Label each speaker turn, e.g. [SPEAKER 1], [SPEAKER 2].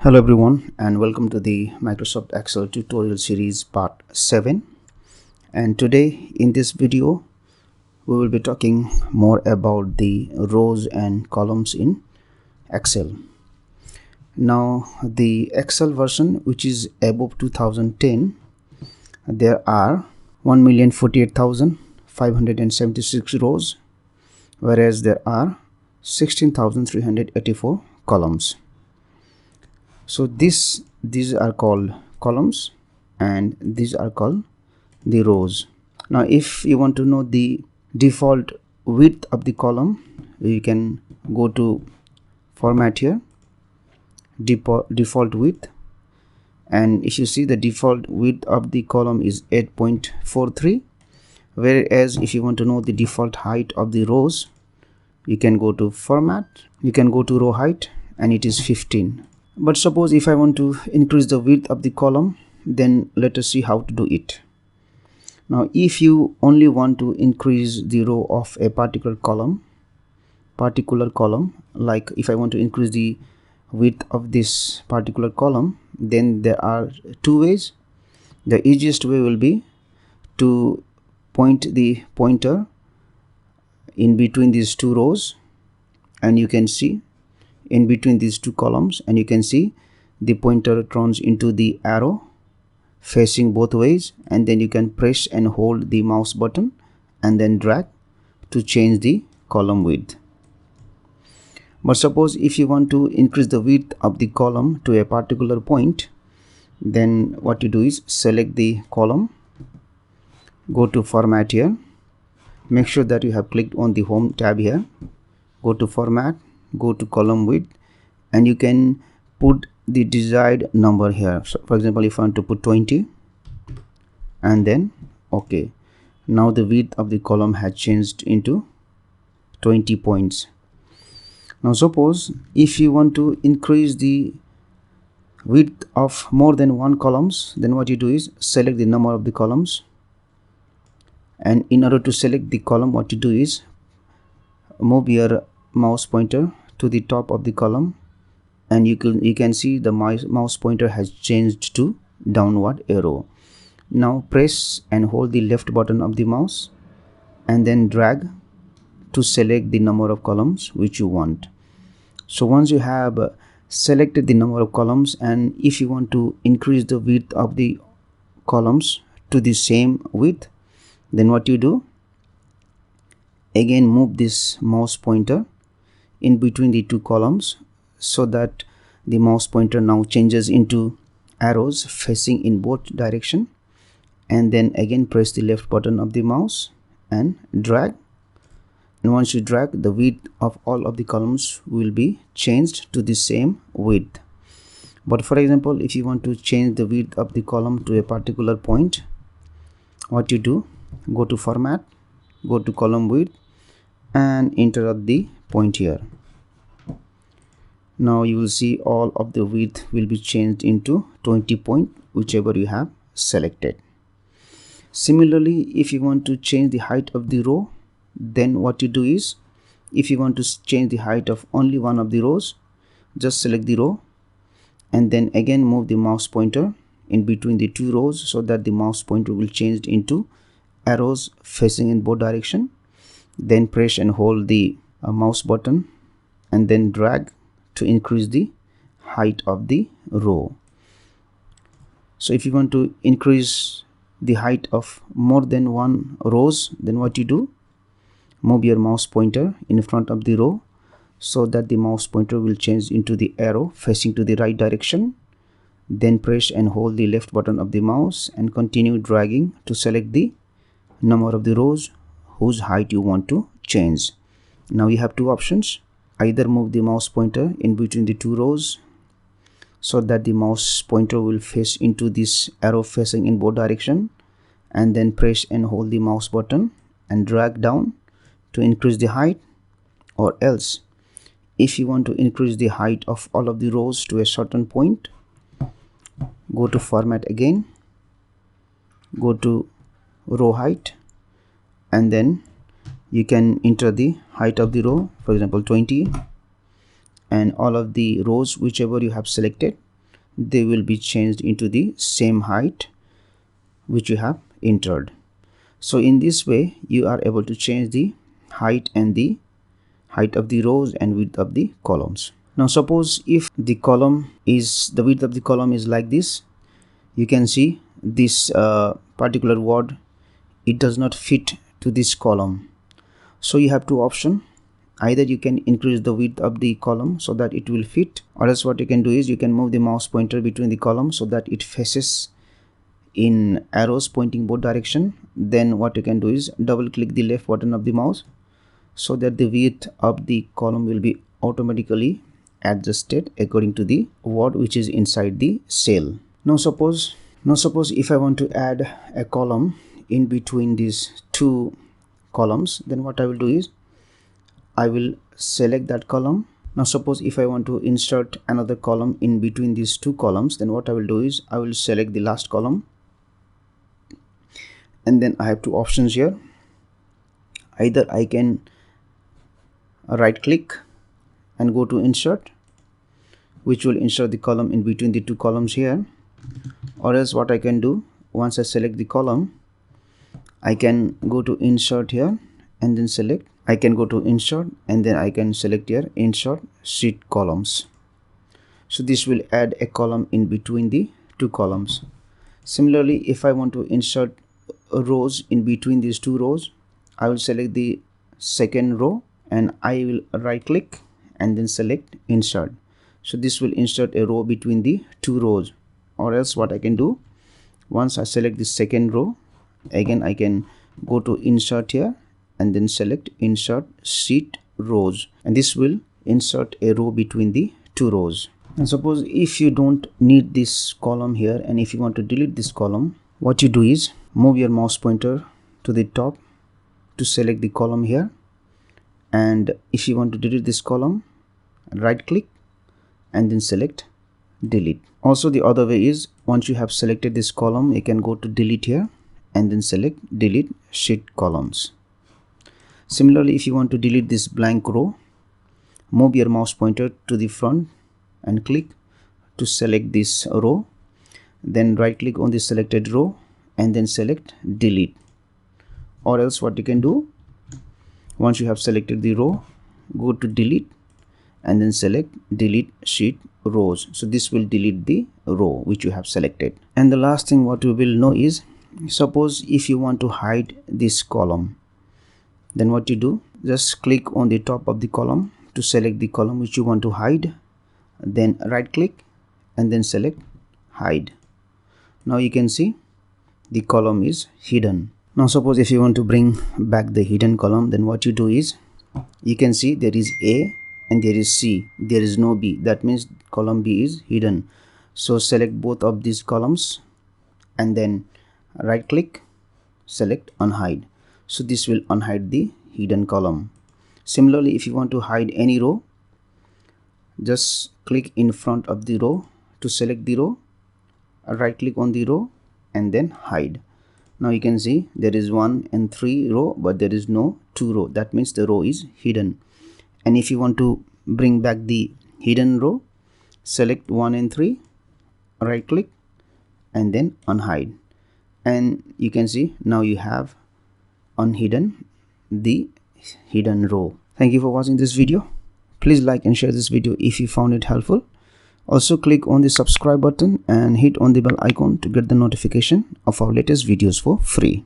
[SPEAKER 1] Hello everyone and welcome to the Microsoft Excel tutorial series part 7, and today in this video we will be talking more about the rows and columns in Excel. Now the Excel version, which is above 2010, there are 1,048,576 rows, whereas there are 16,384 columns. So these are called columns and these are called the rows. Now if you want to know the default width of the column, you can go to format here, default width, and if you see the default width of the column is 8.43, whereas if you want to know the default height of the rows, you can go to format, you can go to row height, and it is 15. But suppose if I want to increase the width of the column, then let us see how to do it. Now if you only want to increase the row of a particular column, like if I want to increase the width of this particular column, then there are two ways. The easiest way will be to point the pointer in between these two rows, and you can see in between these two columns, and you can see the pointer turns into the arrow facing both ways, and then you can press and hold the mouse button and then drag to change the column width. But suppose if you want to increase the width of the column to a particular point, then what you do is select the column, go to format here, make sure that you have clicked on the home tab here, go to format, go to column width, and you can put the desired number here. So for example, if I want to put 20 and then OK, now the width of the column has changed into 20 points. Now suppose if you want to increase the width of more than one columns, then what you do is select the number of the columns, and in order to select the column, what you do is move your mouse pointer to the top of the column, and you can see the mouse pointer has changed to downward arrow. Now press and hold the left button of the mouse and then drag to select the number of columns which you want. So once you have selected the number of columns, and if you want to increase the width of the columns to the same width, then what you do, again move this mouse pointer in between the two columns so that the mouse pointer now changes into arrows facing in both direction, and then again press the left button of the mouse and drag, and once you drag, the width of all of the columns will be changed to the same width. But for example, if you want to change the width of the column to a particular point, what you do, go to format, go to column width, and enter at the point here. Now you will see all of the width will be changed into 20 point, whichever you have selected. Similarly, if you want to change the height of the row, then what you do is, if you want to change the height of only one of the rows, just select the row and then again move the mouse pointer in between the two rows so that the mouse pointer will change into arrows facing in both direction. Then press and hold the mouse button and then drag to increase the height of the row. So if you want to increase the height of more than one rows, then what you do, move your mouse pointer in front of the row so that the mouse pointer will change into the arrow facing to the right direction. Then press and hold the left button of the mouse and continue dragging to select the number of the rows whose height you want to change. Now you have two options: either move the mouse pointer in between the two rows so that the mouse pointer will face into this arrow facing in both direction, and then press and hold the mouse button and drag down to increase the height, or else if you want to increase the height of all of the rows to a certain point, go to format again, go to row height, and then you can enter the height of the row, for example 20, and all of the rows whichever you have selected, they will be changed into the same height which you have entered. So in this way you are able to change the height and the height of the rows and width of the columns. Now suppose if the width of the column is like this, you can see this particular word, it does not fit to this column. So you have two options. Either you can increase the width of the column so that it will fit, or else what you can do is you can move the mouse pointer between the columns so that it faces in arrows pointing both direction. Then what you can do is double click the left button of the mouse so that the width of the column will be automatically adjusted according to the word which is inside the cell. Now suppose if I want to add a column in between these two columns, then what I will do is I will select that column. Now suppose if I want to insert another column in between these two columns, then what I will do is I will select the last column, and then I have two options here. Either I can right click and go to insert, which will insert the column in between the two columns here, or else what I can do, once I select the column, I can go to insert here and then select. I can go to insert and then I can select here insert sheet columns. So this will add a column in between the two columns. Similarly, if I want to insert rows in between these two rows, I will select the second row and I will right click and then select insert. So this will insert a row between the two rows. Or else what I can do, once I select the second row, again I can go to insert here and then select insert sheet rows, and this will insert a row between the two rows. And suppose if you don't need this column here and if you want to delete this column, what you do is move your mouse pointer to the top to select the column here, and if you want to delete this column, right click and then select delete. Also the other way is, once you have selected this column, you can go to delete here and then select delete sheet columns. Similarly, if you want to delete this blank row, move your mouse pointer to the front and click to select this row, then right click on the selected row and then select delete. Or else what you can do, once you have selected the row, go to delete and then select delete sheet rows. So this will delete the row which you have selected. And the last thing what you will know is, suppose if you want to hide this column, then what you do, just click on the top of the column to select the column which you want to hide, then right click and then select hide. Now you can see the column is hidden. Now suppose if you want to bring back the hidden column, then what you do is, you can see there is A and there is C, there is no B. That means column B is hidden. So select both of these columns and then right click, select unhide. So this will unhide the hidden column. Similarly, if you want to hide any row, just click in front of the row to select the row, right click on the row and then hide. Now you can see there is 1 and 3 row, but there is no 2 row. That means the row is hidden. And if you want to bring back the hidden row, select 1 and 3, right click and then unhide, and you can see now you have unhidden the hidden row. Thank you for watching this video. Please like and share this video if you found it helpful. Also click on the subscribe button and hit on the bell icon to get the notification of our latest videos for free.